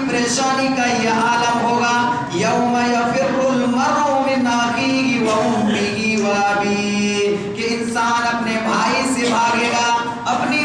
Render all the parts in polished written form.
परेशानी का यह आलम होगा, यौम यफिर्रुल मर्उ मिन अखीही व उम्मिही व अबीही, कि इंसान अपने भाई से भागेगा, अपनी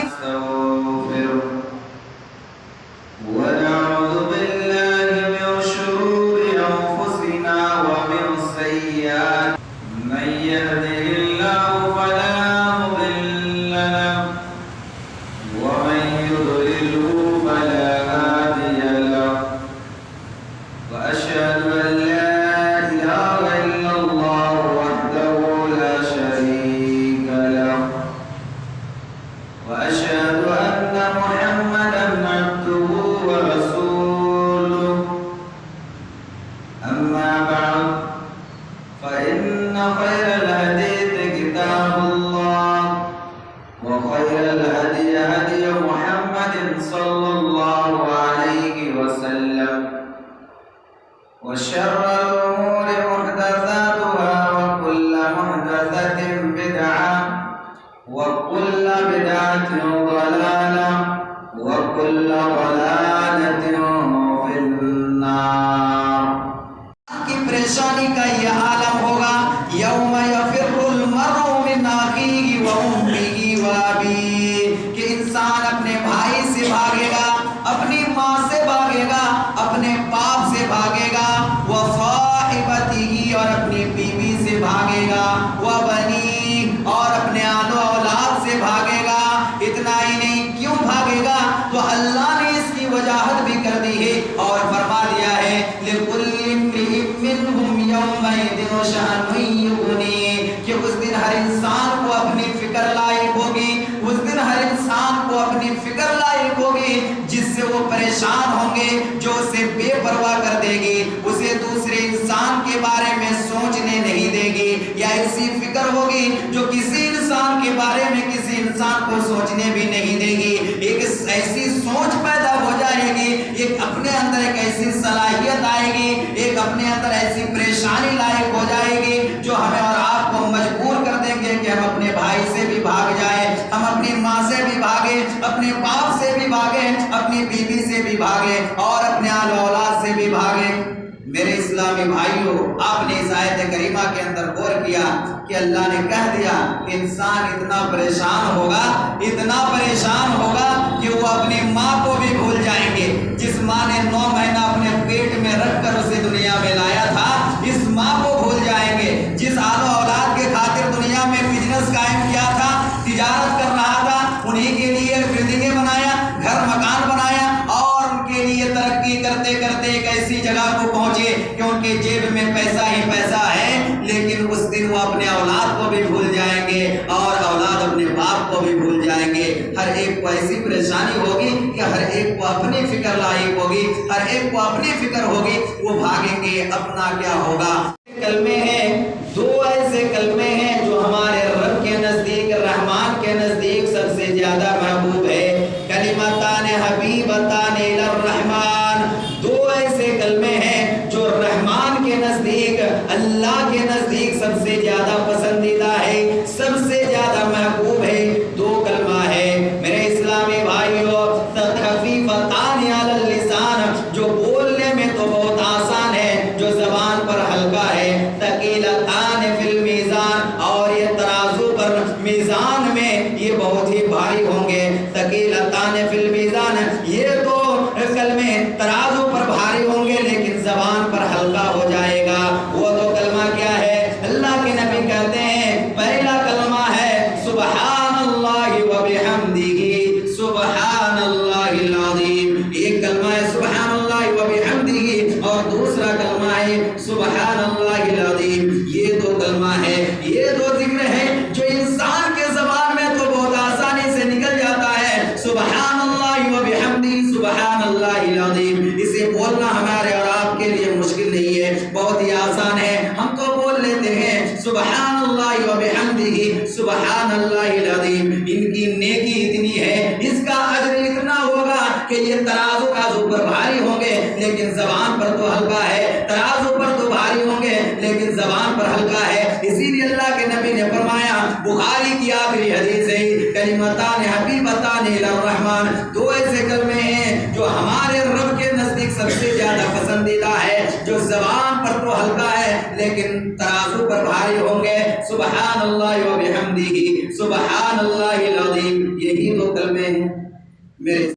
وشر الأمور محدثاتها وكل محدثة بدعة وكل بدعة ضلالة وكل ضلالة في النار. की परेशानी का यह आलम होगा, यौम यफिर्रुल मर्उ मिन अखीही व उम्मिही व अबीही, कि इंसान अपने भाई से भागेगा, अपनी माँ से भागेगा, अपने बाप से भागेगा, व साहिबतिही और अपनी बीवी से भागेगा, व बनी और अपने आलो औलाद से भागेगा। इतना ही नहीं, क्यों भागेगा? तो अल्लाह ने इसकी वजाहत भी कर दी है और फरमा दिया है, लिकुल्लि इम्रिइन मिनहुम यौमइदिन शअनुन युगनीह, कि उस दिन हर इंसान को अपनी फिक्र लायक होगी, उस दिन हर इंसान को अपनी फिक्र लायक होगी, जिससे वो परेशान होंगे, जो उसे बेपरवाह कर देगी, उसे दूसरे इंसान के बारे में सोचने नहीं देगी, या ऐसी फिक्र होगी जो किसी इंसान के बारे में किसी इंसान को सोचने भी नहीं देगी। एक ऐसी सोच पैदा हो जाएगी, एक अपने अंदर एक ऐसी सलाहियत आएगी, एक अपने अंदर ऐसी परेशानी लायक हो जाएगी जो हमें और आपको मजबूर कर देंगे कि हम अपने भाई से भी भाग जाएं, हम अपनी माँ से भी भागे, अपने बाप से भी भागे, अपनी बीवी से भी भागे और अपने आल औलाद से भी भागे। मेरे इस्लामी भाइयों, आपने इस आयत करीमा के अंदर गौर किया कि अल्लाह ने कह दिया कि इंसान इतना परेशान होगा, इतना परेशान होगा कि वो अपनी माँ को भी भूल जाएंगे। जिस माँ ने 9 महीना अपने पेट में रखकर उसे दुनिया में लाया था, इस माँ को भूल जाएंगे। जिस आलो औलाद के खातिर दुनिया में बिजनेस कायम किया था, तिजारत कर रहा था, उन्हीं के लिए बिल्डिंगें बनाया, घर मकान बनाया और उनके लिए तरक्की करते करते एक ऐसी जगह को पहुंचे कि उनके जेब में पैसा ही पैसा है, लेकिन उस दिन वो अपने औलाद को भी भूल जाएंगे और औलाद अपने बाप को भी भूल जाएंगे। हर एक को ऐसी परेशानी होगी कि हर एक को अपनी फिक्र लायक होगी, हर एक को अपनी फिक्र होगी, वो भागेंगे, अपना क्या होगा। कलमे हैं, 2 ऐसे कलमे हैं जो हमारे रब के नजदीक, रहमान के नजदीक सबसे ज्यादा महबूब है। कलिमतान हबीबतान इलर रहमान, 2 ऐसे कलमे हैं जो रहमान के नजदीक, अल्लाह के नजदीक सबसे ज्यादा पसंदीदा है, सबसे ज्यादा महबूब है। 2 कलमा है मेरे इस्लामी भाइयों, खफीफतान अलल लिसान, जो बोलने में तो बहुत आसान है, जो जबान पर हल्का है। तकीलतान फिल मीज़ान, और ये तराजू पर मीज़ान में ये बहुत ही भारी होंगे। तकीलतान फिल मीज़ान, ये 2 कलमे तराजू पर भारी होंगे लेकिन जबान पर हल्का हो जाएगा। वो 2 कलमा क्या है? अल्लाह के नबी कहते हैं, पहला कलमा है सुब्हानल्लाहि व बिहम्दिही सुब्हानल्लाहिल अज़ीम। एक कलमा है सुब्हानल्लाहि व बिहम्दिही और दूसरा कलमा है सुब्हानल्लाहिल अज़ीम। ये 2 कलमा है, ये 2 जिक्र है जो इंसान के ज़बान में तो बहुत आसानी से निकल जाता है। सुब्हानल्लाहि व बिहम्दिही सुब्हानल्लाहिल अज़ीम, इसे बोलना हमारे और आपके लिए मुश्किल नहीं है, बहुत ही आसान है, हम तो बोल लेते हैं सुब्हानल्लाहि व बिहम्दिही सुब्हानल्लाहिल अज़ीम। इनकी नेकी इतनी है, इसका अज्र इतना होगा कि ये तराजू पर भारी होंगे लेकिन जबान पर तो हल्का है, तराजू पर तो भारी होंगे लेकिन जबान पर हल्का है। इसीलिए अल्लाह के नबी ने फरमाया, बुखारी की आखिरी हदीस है, कलिमतान हबीबतान इलर रहमान, 2 ऐसे कलमे हैं जो हमारे रब के नजदीक सबसे پسندیدہ ہے، جو زبان پر تو ہلکا ہے لیکن ترازو پر بھاری ہوں گے۔ سبحان اللہ و بحمدہ، سبحان اللہ العظیم، یہی دو کلمے ہیں میرے